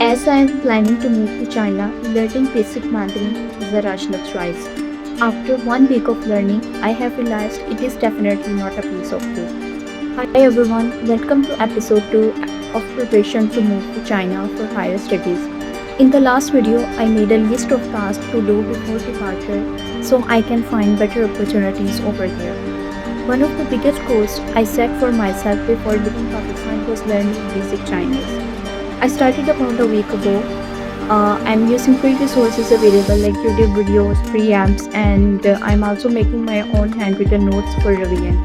As I am planning to move to China, learning basic Mandarin is a rational choice. After 1 week of learning, I have realized it is definitely not a piece of cake. Hi everyone, welcome to episode 2 of preparation to move to China for higher studies. In the last video, I made a list of tasks to do before departure so I can find better opportunities over there. One of the biggest goals I set for myself before leaving Pakistan was learning basic Chinese. I started about a week ago. I'm using free resources available like YouTube videos, free apps, and I'm also making my own handwritten notes for revision.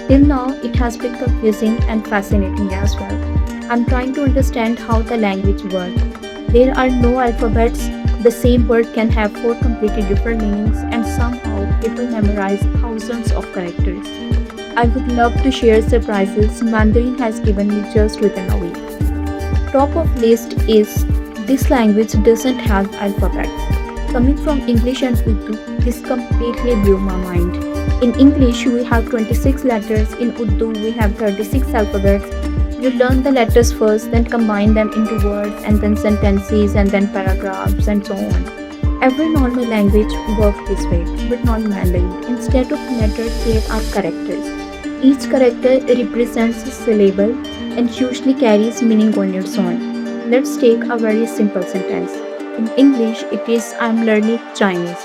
Till now, it has been confusing and fascinating as well. I'm trying to understand how the language works. There are no alphabets. The same word can have four completely different meanings, and somehow people memorize thousands of characters. I would love to share surprises Mandarin has given me just within a week. Top of list is this language doesn't have alphabets. Coming from English and Urdu, this completely blew my mind. In English, we have 26 letters. In Urdu, we have 36 alphabets. You learn the letters first, then combine them into words, and then sentences, and then paragraphs, and so on. Every normal language works this way, but not Mandarin. Instead of letters, there are characters. Each character represents a syllable and usually carries meaning on its own. Let's take a very simple sentence. In English, it is I'm learning Chinese.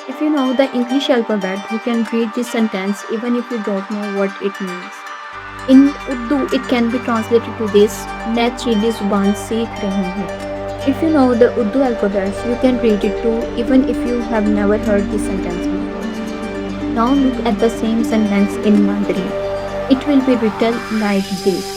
If you know the English alphabet, you can read this sentence even if you don't know what it means. In Urdu, it can be translated to this मैं चीनी जुबान सीख रही हूँ. If you know the Urdu alphabets, you can read it too even if you have never heard this sentence before. Now look at the same sentence in Mandarin. It will be written like this.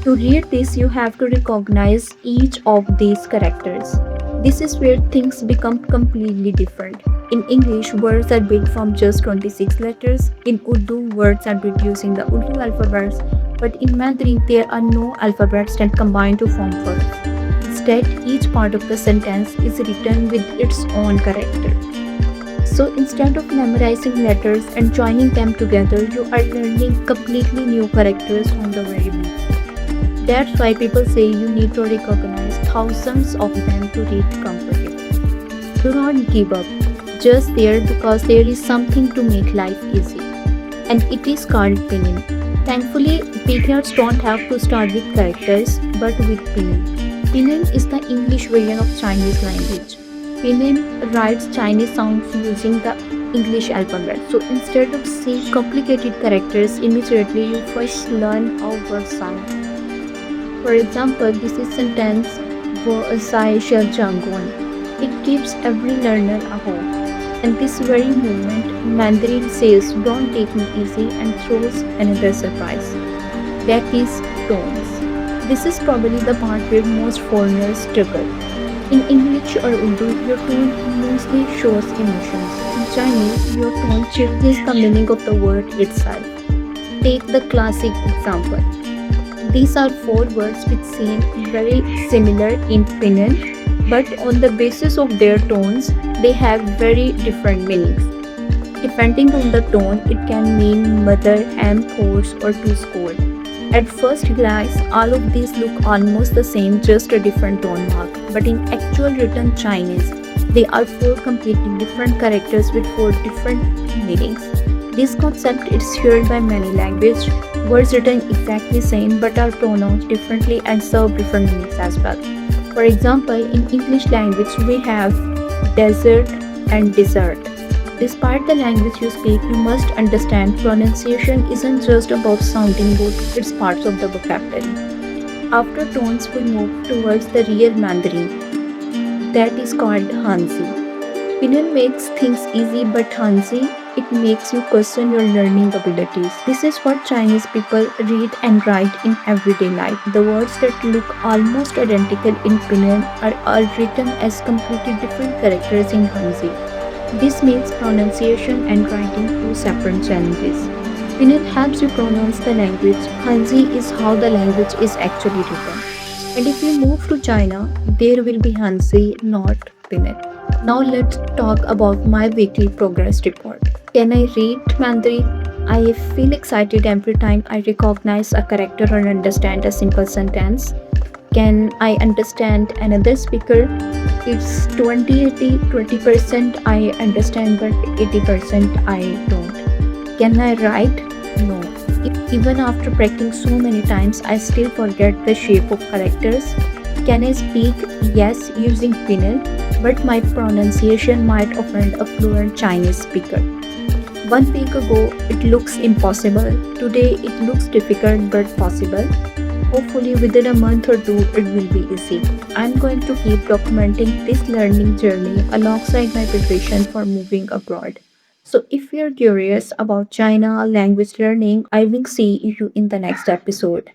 To read this, you have to recognize each of these characters. This is where things become completely different. In English, words are built from just 26 letters. In Urdu, words are built using the Urdu alphabets. But in Mandarin, there are no alphabets that combine to form words. Instead, each part of the sentence is written with its own character. So instead of memorizing letters and joining them together, you are learning completely new characters from the very beginning. That's why people say you need to recognize thousands of them to read comfortably. Do not give up just there because there is something to make life easy. And it is called pinyin. Thankfully, beginners don't have to start with characters but with pinyin. Pinyin is the English version of Chinese language. Pinyin writes Chinese sounds using the English alphabet. So instead of seeing complicated characters immediately, you first learn how words sound. For example, this is sentence wo sai shall jangon. It gives every learner a hope. And this very moment, Mandarin says, "Don't take me easy," and throws another surprise. That is tones. This is probably the part where most foreigners struggle. In English or Urdu, your tone mostly shows emotions. In Chinese, your tone changes the meaning of the word itself. Take the classic example. These are four words which seem very similar in pinyin, but on the basis of their tones, they have very different meanings. Depending on the tone, it can mean mother, am, horse, or to school. At first glance, all of these look almost the same, just a different tone mark. But in actual written Chinese, they are four completely different characters with four different meanings. This concept is shared by many languages. Words written exactly same but are pronounced differently and serve different meanings as well. For example, in English language, we have desert and dessert. Despite the language you speak, you must understand pronunciation isn't just about sounding good, it's parts of the vocabulary. After tones, we move towards the real Mandarin. That is called Hanzi. Pinyin makes things easy, but Hanzi, it makes you question your learning abilities. This is what Chinese people read and write in everyday life. The words that look almost identical in Pinyin are all written as completely different characters in Hanzi. This makes pronunciation and writing two separate challenges. Pinyin helps you pronounce the language. Hanzi is how the language is actually written. And if you move to China, there will be Hanzi, not Pinyin. Now let's talk about my weekly progress report. Can I read Mandarin? I feel excited every time I recognize a character or understand a simple sentence. Can I understand another speaker? It's 20 20% I understand, but 80% I don't. Can I write? No. Even after practicing so many times, I still forget the shape of characters. Can I speak? Yes, using Pinyin, but my pronunciation might offend a fluent Chinese speaker. 1 week ago, it looks impossible. Today, it looks difficult but possible. Hopefully, within a month or two, it will be easy. I'm going to keep documenting this learning journey alongside my preparation for moving abroad. So, if you're curious about China language learning, I will see you in the next episode.